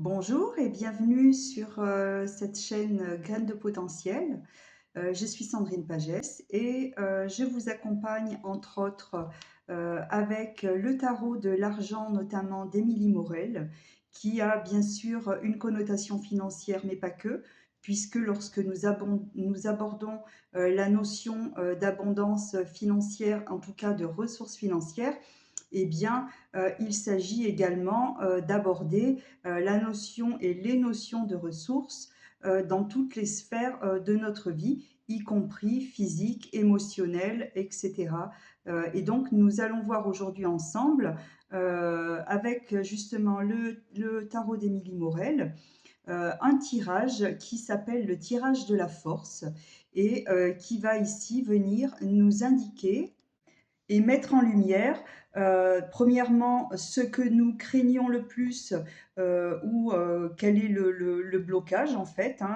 Bonjour et bienvenue sur cette chaîne Graines de potentiel. Je suis Sandrine Pagès et je vous accompagne entre autres avec le tarot de l'argent, notamment d'Émilie Morel, qui a bien sûr une connotation financière, mais pas que, puisque lorsque nous abordons la notion d'abondance financière, en tout cas de ressources financières, eh bien, il s'agit également d'aborder la notion et les notions de ressources dans toutes les sphères de notre vie, y compris physique, émotionnelle, etc. Et donc, nous allons voir aujourd'hui ensemble, avec justement le tarot d'Émilie Morel, un tirage qui s'appelle le tirage de la force et qui va ici venir nous indiquer et mettre en lumière, premièrement, ce que nous craignons le plus, ou quel est le blocage en fait, hein,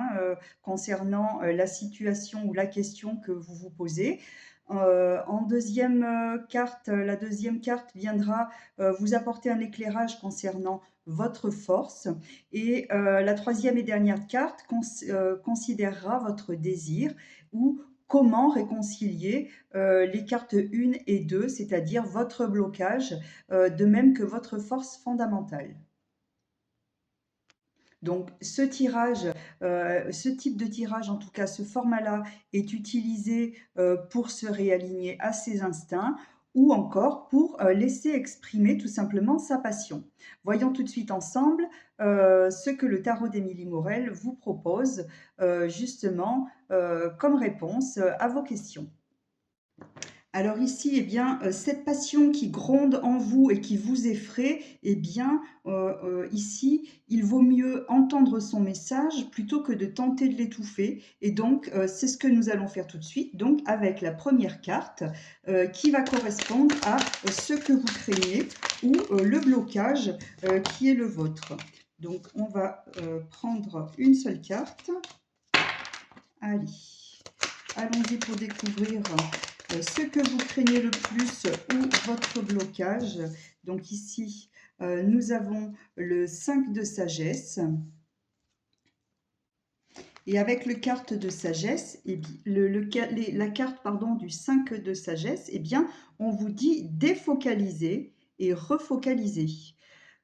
concernant la situation ou la question que vous vous posez. En deuxième carte, la deuxième carte viendra vous apporter un éclairage concernant votre force. Et la troisième et dernière carte considérera votre désir ou comment réconcilier les cartes 1 et 2, c'est-à-dire votre blocage, de même que votre force fondamentale. Donc ce type de tirage, en tout cas ce format-là, est utilisé pour se réaligner à ses instincts ou encore pour laisser exprimer tout simplement sa passion. Voyons tout de suite ensemble ce que le tarot d'Émilie Morel vous propose justement comme réponse à vos questions. Alors ici, eh bien, cette passion qui gronde en vous et qui vous effraie, eh bien, ici, il vaut mieux entendre son message plutôt que de tenter de l'étouffer. Et donc, c'est ce que nous allons faire tout de suite, donc avec la première carte qui va correspondre à ce que vous craignez ou le blocage qui est le vôtre. Donc, on va prendre une seule carte. Allez, allons-y pour découvrir ce que vous craignez le plus ou votre blocage. Donc ici, nous avons le 5 de sagesse. Et avec le carte de sagesse, et la carte pardon, du 5 de sagesse, eh bien, on vous dit défocaliser et refocaliser.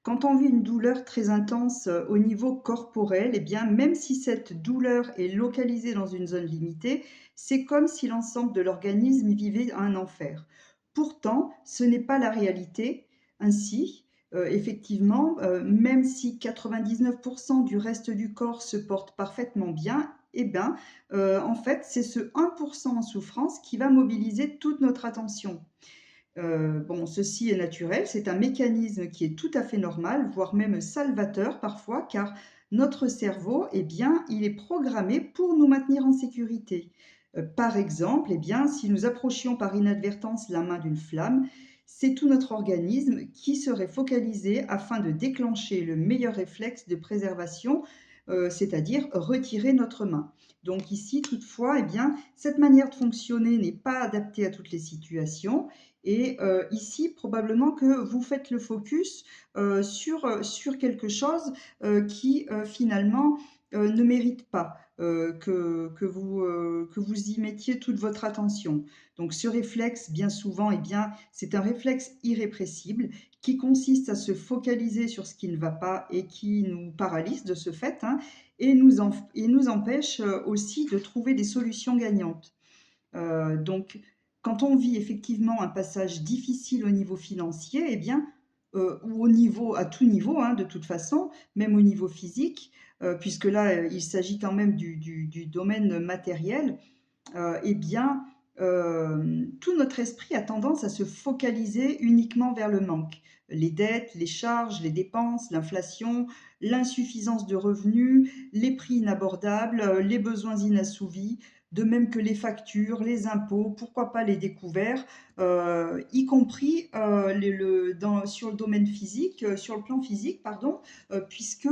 Quand on vit une douleur très intense au niveau corporel, eh bien, même si cette douleur est localisée dans une zone limitée, c'est comme si l'ensemble de l'organisme vivait un enfer. Pourtant, ce n'est pas la réalité. Ainsi, effectivement, même si 99% du reste du corps se porte parfaitement bien, eh ben, en fait, c'est ce 1% en souffrance qui va mobiliser toute notre attention. Bon, ceci est naturel, c'est un mécanisme qui est tout à fait normal, voire même salvateur parfois, car notre cerveau, eh bien, il est programmé pour nous maintenir en sécurité. Par exemple, eh bien, si nous approchions par inadvertance la main d'une flamme, c'est tout notre organisme qui serait focalisé afin de déclencher le meilleur réflexe de préservation, c'est-à-dire retirer notre main. Donc ici, toutefois, eh bien, cette manière de fonctionner n'est pas adaptée à toutes les situations et ici, probablement que vous faites le focus sur quelque chose qui finalement ne mérite pas que vous y mettiez toute votre attention. Donc ce réflexe, bien souvent, eh bien, c'est un réflexe irrépressible qui consiste à se focaliser sur ce qui ne va pas et qui nous paralyse de ce fait, hein, et nous empêche aussi de trouver des solutions gagnantes. Donc, quand on vit effectivement un passage difficile au niveau financier, eh bien, ou à tout niveau, hein, de toute façon, même au niveau physique, puisque là, il s'agit quand même du domaine matériel, eh bien, tout notre esprit a tendance à se focaliser uniquement vers le manque. Les dettes, les charges, les dépenses, l'inflation, l'insuffisance de revenus, les prix inabordables, les besoins inassouvis, de même que les factures, les impôts, pourquoi pas les découverts, y compris sur le domaine physique, sur le plan physique, pardon, puisque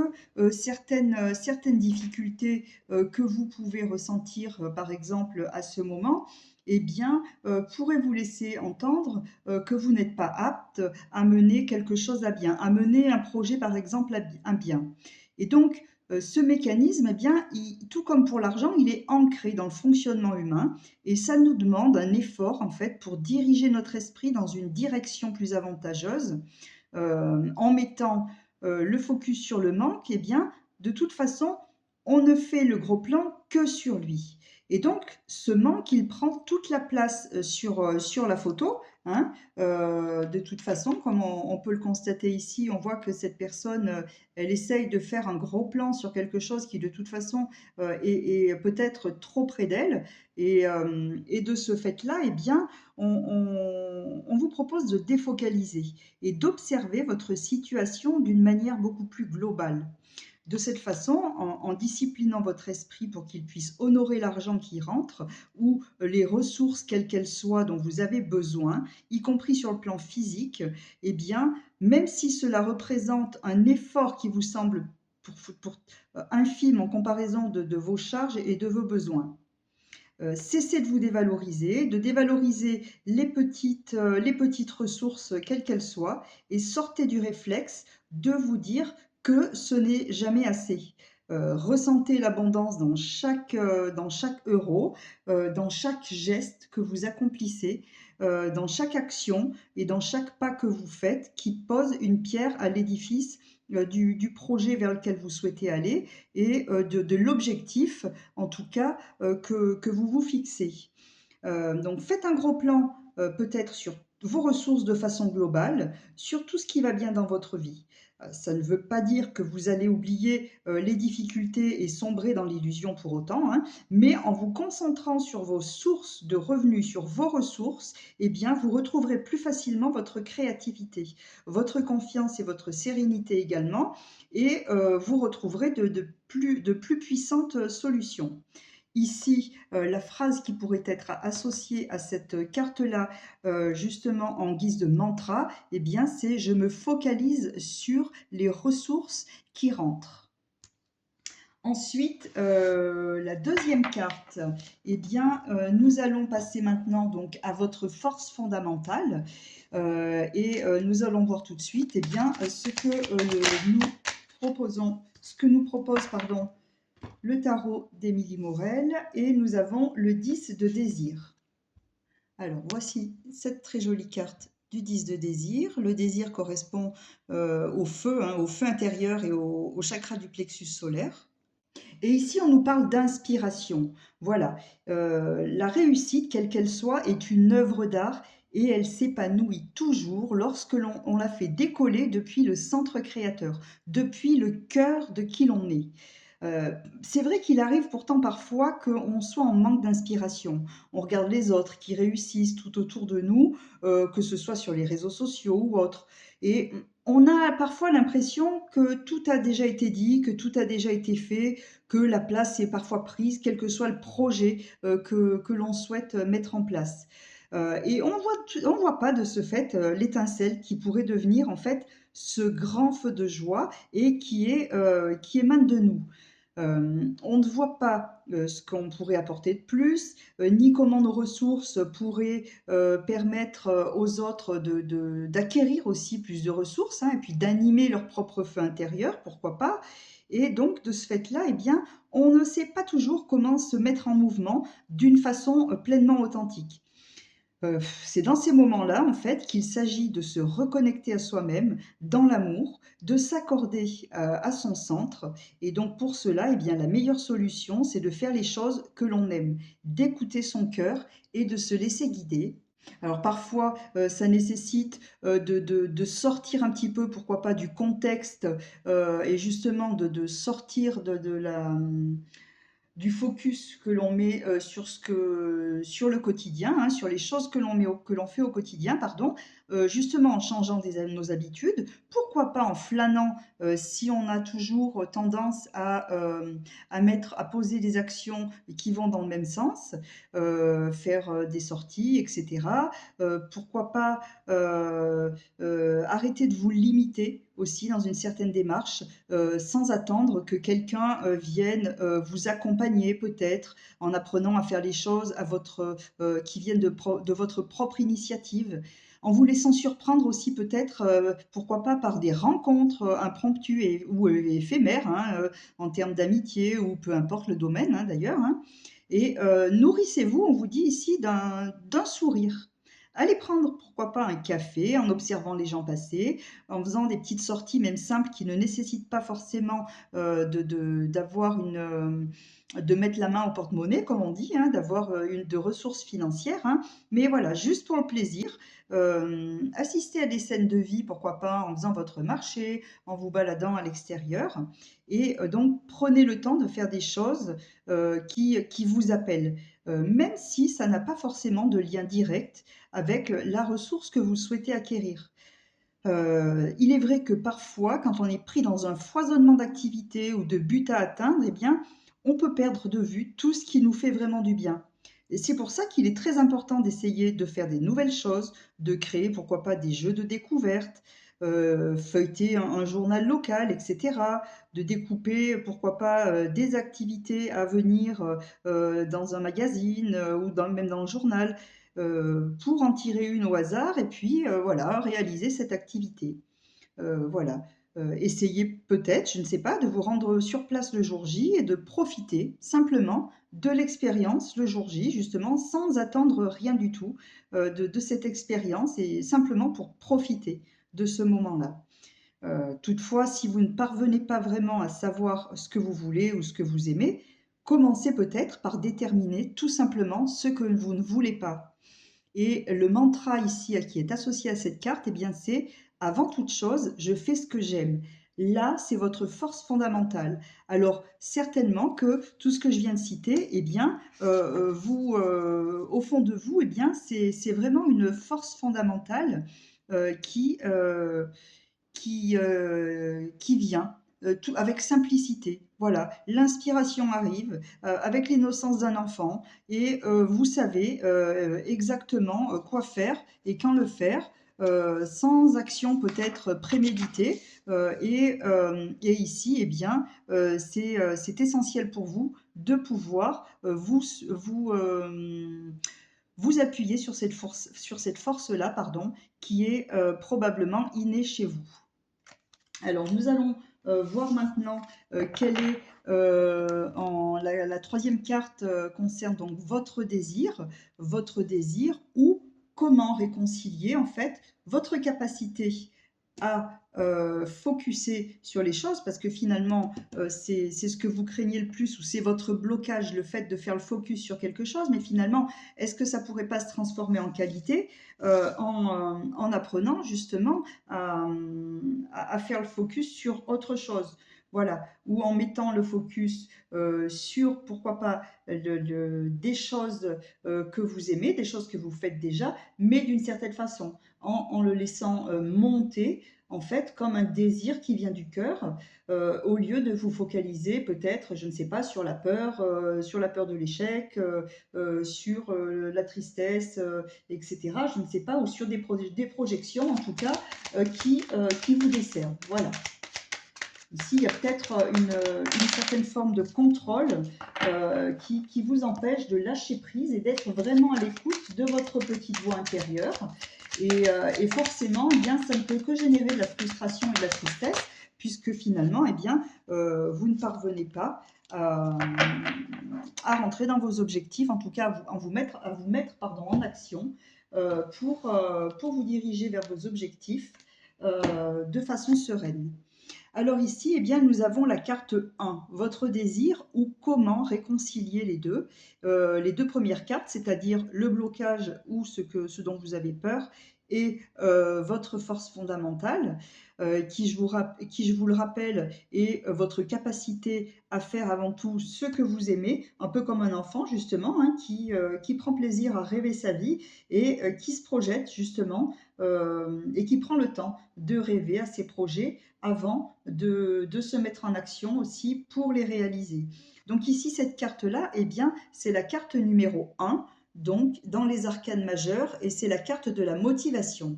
certaines difficultés que vous pouvez ressentir, par exemple, à ce moment, eh bien, pourrait vous laisser entendre, que vous n'êtes pas apte à mener quelque chose à bien, à mener un projet, par exemple, à bien. Et donc, ce mécanisme, eh bien, tout comme pour l'argent, il est ancré dans le fonctionnement humain et ça nous demande un effort, en fait, pour diriger notre esprit dans une direction plus avantageuse, en mettant le focus sur le manque, eh bien, de toute façon, on ne fait le gros plan que sur lui. Et donc, ce manque, il prend toute la place sur la photo, hein. De toute façon, comme on peut le constater ici, on voit que cette personne, elle essaye de faire un gros plan sur quelque chose qui, de toute façon, est peut-être trop près d'elle. Et de ce fait-là, eh bien, on vous propose de défocaliser et d'observer votre situation d'une manière beaucoup plus globale. De cette façon, en disciplinant votre esprit pour qu'il puisse honorer l'argent qui rentre ou les ressources, quelles qu'elles soient, dont vous avez besoin, y compris sur le plan physique, eh bien, même si cela représente un effort qui vous semble infime en comparaison de vos charges et de vos besoins. Cessez de dévaloriser les petites ressources, quelles qu'elles soient, et sortez du réflexe de vous dire que ce n'est jamais assez. Ressentez l'abondance dans chaque euro, dans chaque geste que vous accomplissez, dans chaque action et dans chaque pas que vous faites qui pose une pierre à l'édifice du projet vers lequel vous souhaitez aller et de l'objectif, en tout cas, que vous vous fixez. Donc faites un gros plan, peut-être sur vos ressources de façon globale, sur tout ce qui va bien dans votre vie. Ça ne veut pas dire que vous allez oublier les difficultés et sombrer dans l'illusion pour autant, hein, mais en vous concentrant sur vos sources de revenus, sur vos ressources, eh bien, vous retrouverez plus facilement votre créativité, votre confiance et votre sérénité également, et vous retrouverez de plus puissantes solutions. Ici, la phrase qui pourrait être associée à cette carte-là, justement en guise de mantra, eh bien, c'est: «Je me focalise sur les ressources qui rentrent». Ensuite, la deuxième carte, eh bien, nous allons passer maintenant donc à votre force fondamentale, et nous allons voir tout de suite, eh bien, ce que nous propose, pardon, le tarot d'Émilie Morel, et nous avons le 10 de désir. Alors voici cette très jolie carte du 10 de désir. Le désir correspond au feu, hein, au feu intérieur et au chakra du plexus solaire. Et ici, on nous parle d'inspiration. Voilà, la réussite, quelle qu'elle soit, est une œuvre d'art et elle s'épanouit toujours lorsque l'on la fait décoller depuis le centre créateur, depuis le cœur de qui l'on est. C'est vrai qu'il arrive pourtant parfois qu'on soit en manque d'inspiration. On regarde les autres qui réussissent tout autour de nous, que ce soit sur les réseaux sociaux ou autres, et on a parfois l'impression que tout a déjà été dit, que tout a déjà été fait, que la place est parfois prise, quel que soit le projet, que l'on souhaite mettre en place. Et on voit pas de ce fait, l'étincelle qui pourrait devenir en fait ce grand feu de joie et qui émane de nous. On ne voit pas, ce qu'on pourrait apporter de plus, ni comment nos ressources pourraient, permettre, aux autres d'acquérir aussi plus de ressources, hein, et puis d'animer leur propre feu intérieur, pourquoi pas? Et donc de ce fait-là, eh bien, on ne sait pas toujours comment se mettre en mouvement d'une façon, pleinement authentique. C'est dans ces moments-là, en fait, qu'il s'agit de se reconnecter à soi-même, dans l'amour, de s'accorder, à son centre, et donc pour cela, eh bien, la meilleure solution, c'est de faire les choses que l'on aime, d'écouter son cœur et de se laisser guider. Alors parfois, ça nécessite, de sortir un petit peu, pourquoi pas, du contexte, et justement de sortir du focus que l'on met, sur le quotidien, hein, sur les choses que l'on fait au quotidien, pardon, justement en changeant nos habitudes. Pourquoi pas en flânant, si on a toujours tendance à poser des actions qui vont dans le même sens, faire, des sorties et cetera. Pourquoi pas, arrêter de vous limiter, aussi dans une certaine démarche, sans attendre que quelqu'un, vienne, vous accompagner peut-être, en apprenant à faire les choses à votre, qui viennent de votre propre initiative. En vous laissant surprendre aussi peut-être, pourquoi pas par des rencontres, impromptues ou éphémères, hein, en termes d'amitié ou peu importe le domaine, hein, d'ailleurs, hein. Et nourrissez-vous, on vous dit ici, d'un sourire. Allez prendre, pourquoi pas, un café en observant les gens passer, en faisant des petites sorties même simples qui ne nécessitent pas forcément, d'avoir de mettre la main au porte-monnaie comme on dit, hein, d'avoir, de ressources financières, hein. Mais voilà, juste pour le plaisir, assister à des scènes de vie, pourquoi pas, en faisant votre marché, en vous baladant à l'extérieur et donc prenez le temps de faire des choses, qui vous appellent, même si ça n'a pas forcément de lien direct avec la ressource que vous souhaitez acquérir. Il est vrai que parfois, quand on est pris dans un foisonnement d'activités ou de buts à atteindre, eh bien, on peut perdre de vue tout ce qui nous fait vraiment du bien. Et c'est pour ça qu'il est très important d'essayer de faire des nouvelles choses, de créer, pourquoi pas, des jeux de découverte, feuilleter un journal local, et cetera, de découper, pourquoi pas, des activités à venir, dans un magazine, ou même dans le journal, pour en tirer une au hasard et puis, voilà, réaliser cette activité. Voilà, essayez peut-être, je ne sais pas, de vous rendre sur place le jour J et de profiter simplement de l'expérience le jour J, justement, sans attendre rien du tout, de cette expérience et simplement pour profiter de ce moment-là. Toutefois, si vous ne parvenez pas vraiment à savoir ce que vous voulez ou ce que vous aimez, commencez peut-être par déterminer tout simplement ce que vous ne voulez pas. Et le mantra ici qui est associé à cette carte, eh bien, c'est avant toute chose, je fais ce que j'aime. Là, c'est votre force fondamentale. Alors, certainement que tout ce que je viens de citer, eh bien, au fond de vous, eh bien, c'est vraiment une force fondamentale euh, qui, euh, qui vient tout, avec simplicité. Voilà, l'inspiration arrive avec l'innocence d'un enfant et vous savez exactement quoi faire et quand le faire. Sans action peut-être préméditée et ici eh bien c'est essentiel pour vous de pouvoir vous appuyer sur cette force là pardon qui est probablement innée chez vous. Alors, nous allons voir maintenant quelle est la troisième carte concerne donc votre désir ou comment réconcilier en fait votre capacité à focuser sur les choses parce que finalement c'est ce que vous craignez le plus ou c'est votre blocage, le fait de faire le focus sur quelque chose, mais finalement est-ce que ça pourrait pas se transformer en qualité en apprenant justement à faire le focus sur autre chose. Voilà, ou en mettant le focus sur, pourquoi pas, des choses que vous aimez, des choses que vous faites déjà, mais d'une certaine façon, en le laissant monter, en fait, comme un désir qui vient du cœur, au lieu de vous focaliser peut-être, je ne sais pas, sur la peur de l'échec, sur la tristesse, etc. Je ne sais pas, ou sur des projections en tout cas qui vous desservent. Voilà. Ici, il y a peut-être une certaine forme de contrôle qui vous empêche de lâcher prise et d'être vraiment à l'écoute de votre petite voix intérieure. Et forcément, eh bien, ça ne peut que générer de la frustration et de la tristesse, puisque finalement, eh bien, vous ne parvenez pas à rentrer dans vos objectifs, en tout cas à vous mettre pardon, en action pour vous diriger vers vos objectifs de façon sereine. Alors ici, eh bien, nous avons la carte 1, votre désir ou comment réconcilier les deux premières cartes, c'est-à-dire le blocage ou ce dont vous avez peur et votre force fondamentale qui, je vous le rappelle, est votre capacité à faire avant tout ce que vous aimez, un peu comme un enfant justement, hein, qui prend plaisir à rêver sa vie et qui se projette justement et qui prend le temps de rêver à ses projets avant de se mettre en action aussi pour les réaliser. Donc ici, cette carte-là, eh bien, c'est la carte numéro 1, donc dans les arcanes majeures, et c'est la carte de la motivation.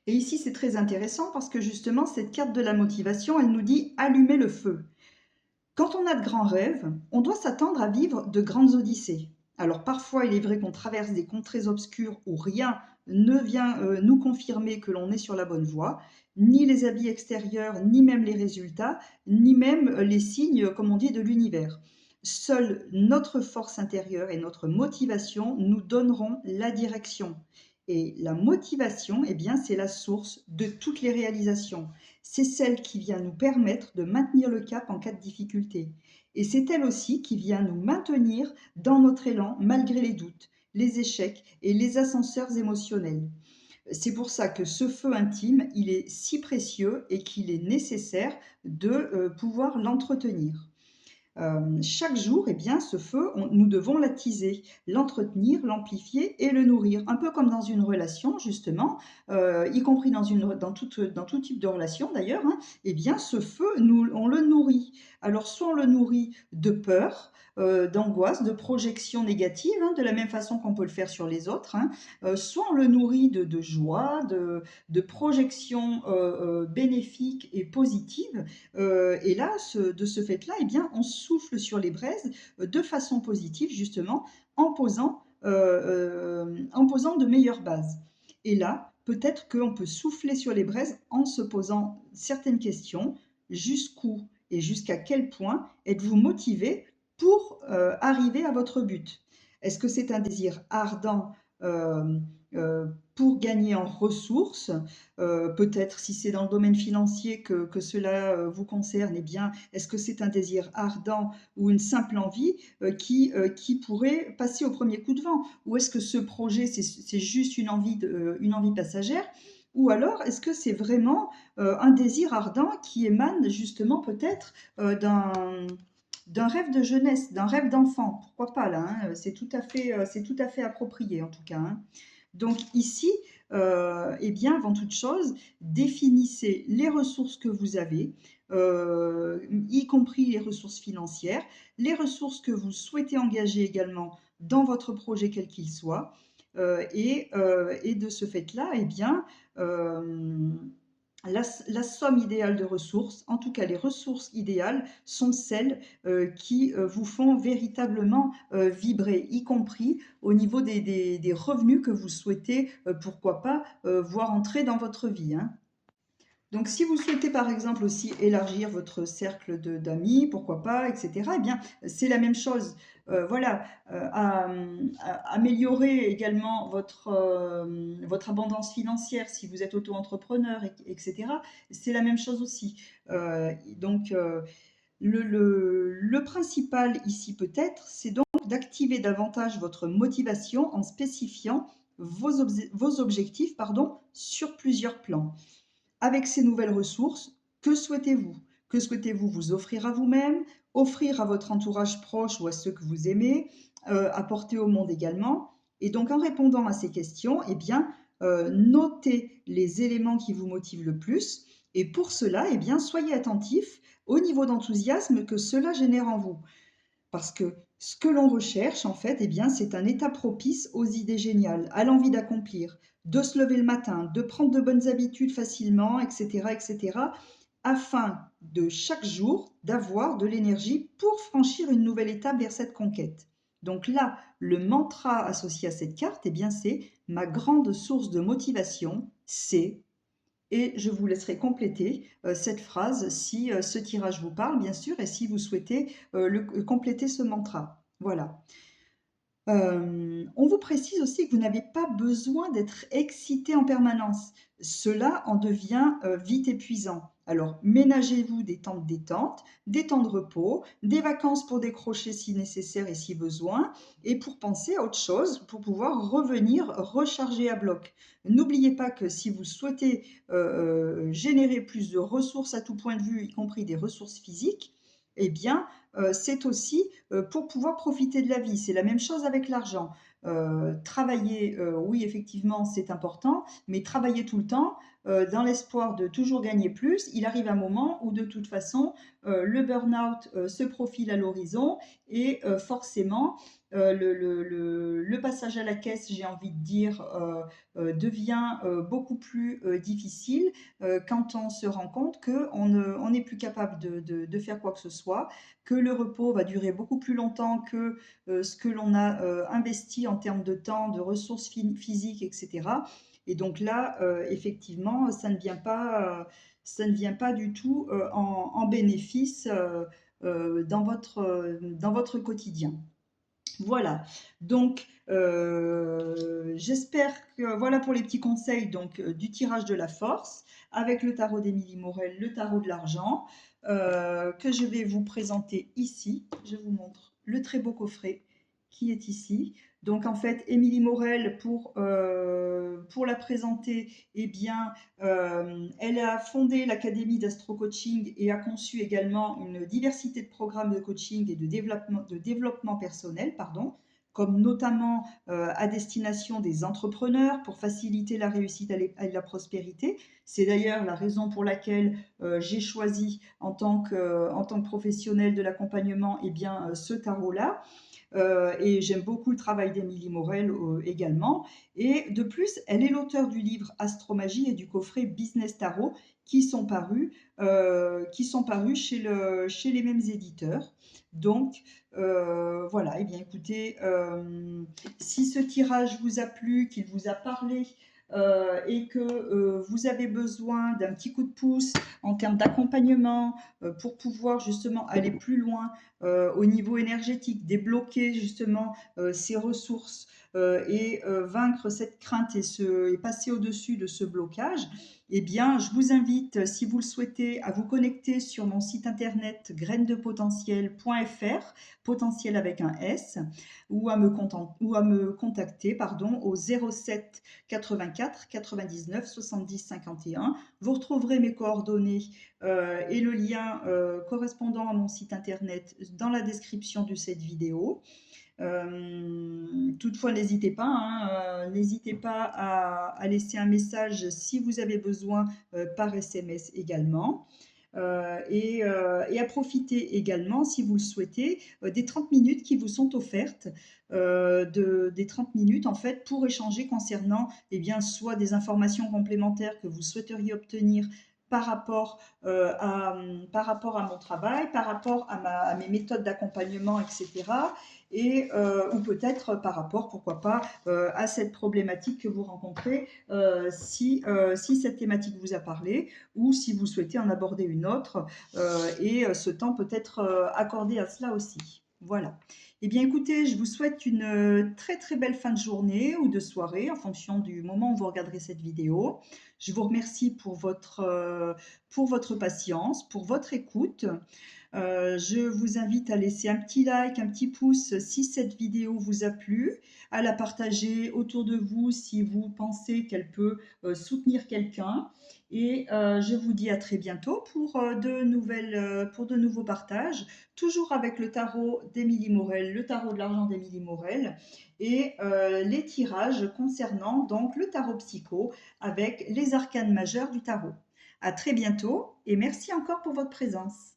Et ici, c'est très intéressant parce que justement, cette carte de la motivation, elle nous dit allumer le feu. Quand on a de grands rêves, on doit s'attendre à vivre de grandes odyssées. Alors parfois, il est vrai qu'on traverse des contrées obscures où rien ne vient nous confirmer que l'on est sur la bonne voie, ni les avis extérieurs, ni même les résultats, ni même les signes, comme on dit, de l'univers. Seule notre force intérieure et notre motivation nous donneront la direction. Et la motivation, eh bien, c'est la source de toutes les réalisations. C'est celle qui vient nous permettre de maintenir le cap en cas de difficulté. Et c'est elle aussi qui vient nous maintenir dans notre élan malgré les doutes, les échecs et les ascenseurs émotionnels. C'est pour ça que ce feu intime, il est si précieux et qu'il est nécessaire de pouvoir l'entretenir. Chaque jour, eh bien, ce feu, nous devons l'attiser, l'entretenir, l'amplifier et le nourrir. Un peu comme dans une relation, justement, y compris dans tout type de relation d'ailleurs, hein, eh bien, ce feu, on le nourrit. Alors, soit on le nourrit de peur, d'angoisse, de projection négative, hein, de la même façon qu'on peut le faire sur les autres, hein, soit on le nourrit de joie, de projection bénéfique et positive, et là, de ce fait-là, eh bien, on souffle sur les braises de façon positive, justement, en posant de meilleures bases. Et là, peut-être qu'on peut souffler sur les braises en se posant certaines questions. Jusqu'où et jusqu'à quel point êtes-vous motivé pour arriver à votre but? Est-ce que c'est un désir ardent euh, pour gagner en ressources? Peut-être si c'est dans le domaine financier que cela vous concerne, eh bien, est-ce que c'est un désir ardent ou une simple envie qui pourrait passer au premier coup de vent? Ou est-ce que ce projet, c'est juste une envie passagère? Ou alors, est-ce que c'est vraiment un désir ardent qui émane justement peut-être d'un rêve de jeunesse, d'un rêve d'enfant? Pourquoi pas là, hein, c'est tout à fait approprié en tout cas, hein. Donc ici, eh bien, avant toute chose, définissez les ressources que vous avez, y compris les ressources financières, les ressources que vous souhaitez engager également dans votre projet quel qu'il soit, et de ce fait-là, eh bien, la somme idéale de ressources, en tout cas les ressources idéales, sont celles qui vous font véritablement vibrer, y compris au niveau des revenus que vous souhaitez, pourquoi pas, voir entrer dans votre vie, hein. Donc, si vous souhaitez par exemple aussi élargir votre cercle d'amis, pourquoi pas, etc., eh bien, c'est la même chose. Voilà, améliorer également votre abondance financière si vous êtes auto-entrepreneur, etc., c'est la même chose aussi. Donc, le principal ici peut-être, c'est donc d'activer davantage votre motivation en spécifiant vos objectifs, pardon, sur plusieurs plans. Avec ces nouvelles ressources, que souhaitez-vous? Que souhaitez-vous vous offrir à vous-même, offrir à votre entourage proche ou à ceux que vous aimez, apporter au monde également? Et donc en répondant à ces questions, eh bien, notez les éléments qui vous motivent le plus et pour cela, eh bien, soyez attentif au niveau d'enthousiasme que cela génère en vous. Parce que ce que l'on recherche, en fait, eh bien, c'est un état propice aux idées géniales, à l'envie d'accomplir, de se lever le matin, de prendre de bonnes habitudes facilement, etc., etc., afin de chaque jour d'avoir de l'énergie pour franchir une nouvelle étape vers cette conquête. Donc là, le mantra associé à cette carte, eh bien, c'est ma grande source de motivation, c'est et je vous laisserai compléter cette phrase si ce tirage vous parle, bien sûr, et si vous souhaitez compléter ce mantra. Voilà. On vous précise aussi que vous n'avez pas besoin d'être excité en permanence. Cela en devient vite épuisant. Alors, ménagez-vous des temps de détente, des temps de repos, des vacances pour décrocher si nécessaire et si besoin, et pour penser à autre chose, pour pouvoir revenir recharger à bloc. N'oubliez pas que si vous souhaitez générer plus de ressources à tout point de vue, y compris des ressources physiques, eh bien, c'est aussi pour pouvoir profiter de la vie. C'est la même chose avec l'argent. Travailler, oui, effectivement, c'est important, mais travailler tout le temps, dans l'espoir de toujours gagner plus, il arrive un moment où de toute façon, le burn-out se profile à l'horizon et forcément, le passage à la caisse, j'ai envie de dire, devient beaucoup plus difficile quand on se rend compte qu'on n'est plus capable de faire quoi que ce soit, que le repos va durer beaucoup plus longtemps que ce que l'on a investi en termes de temps, de ressources physiques, etc. Et donc là, effectivement, ça ne vient pas du tout en bénéfice dans votre quotidien. Voilà, donc j'espère que voilà pour les petits conseils donc du tirage de la force avec le tarot d'Émilie Morel, le tarot de l'argent, que je vais vous présenter ici. Je vous montre le très beau coffret qui est ici. Donc en fait, Émilie Morel, pour la présenter, eh bien, elle a fondé l'Académie d'Astro Coaching et a conçu également une diversité de programmes de coaching et de développement personnel, pardon, comme notamment à destination des entrepreneurs pour faciliter la réussite et la prospérité. C'est d'ailleurs la raison pour laquelle j'ai choisi en tant que professionnel de l'accompagnement eh bien, ce tarot-là. Et j'aime beaucoup le travail d'Émilie Morel également. Et de plus, elle est l'auteur du livre Astromagie et du coffret Business Tarot qui sont parus chez les mêmes éditeurs. Donc voilà, et bien écoutez, si ce tirage vous a plu, qu'il vous a parlé, et que vous avez besoin d'un petit coup de pouce en termes d'accompagnement pour pouvoir justement aller plus loin au niveau énergétique, débloquer justement ces ressources et vaincre cette crainte et passer au-dessus de ce blocage, eh bien, je vous invite, si vous le souhaitez, à vous connecter sur mon site internet grainesdepotentiel.fr, potentiel avec un S, ou à me contacter pardon, au 07 84 99 70 51. Vous retrouverez mes coordonnées et le lien correspondant à mon site internet dans la description de cette vidéo. Toutefois, n'hésitez pas à laisser un message si vous avez besoin par SMS également. Et à profiter également, si vous le souhaitez, des 30 minutes qui vous sont offertes, des 30 minutes en fait pour échanger concernant eh bien, soit des informations complémentaires que vous souhaiteriez obtenir par rapport, par rapport à mon travail, par rapport à mes méthodes d'accompagnement, etc. Et, ou peut-être par rapport, pourquoi pas, à cette problématique que vous rencontrez, si cette thématique vous a parlé ou si vous souhaitez en aborder une autre, et ce temps peut être accordé à cela aussi. Voilà. Eh bien, écoutez, je vous souhaite une très très belle fin de journée ou de soirée en fonction du moment où vous regarderez cette vidéo. Je vous remercie pour votre patience, pour votre écoute. Je vous invite à laisser un petit like, un petit pouce si cette vidéo vous a plu, à la partager autour de vous si vous pensez qu'elle peut soutenir quelqu'un. Et je vous dis à très bientôt pour de nouveaux partages, toujours avec le tarot d'Émilie Morel, le tarot de l'argent d'Émilie Morel, et les tirages concernant donc le tarot psycho avec les arcanes majeures du tarot. À très bientôt et merci encore pour votre présence.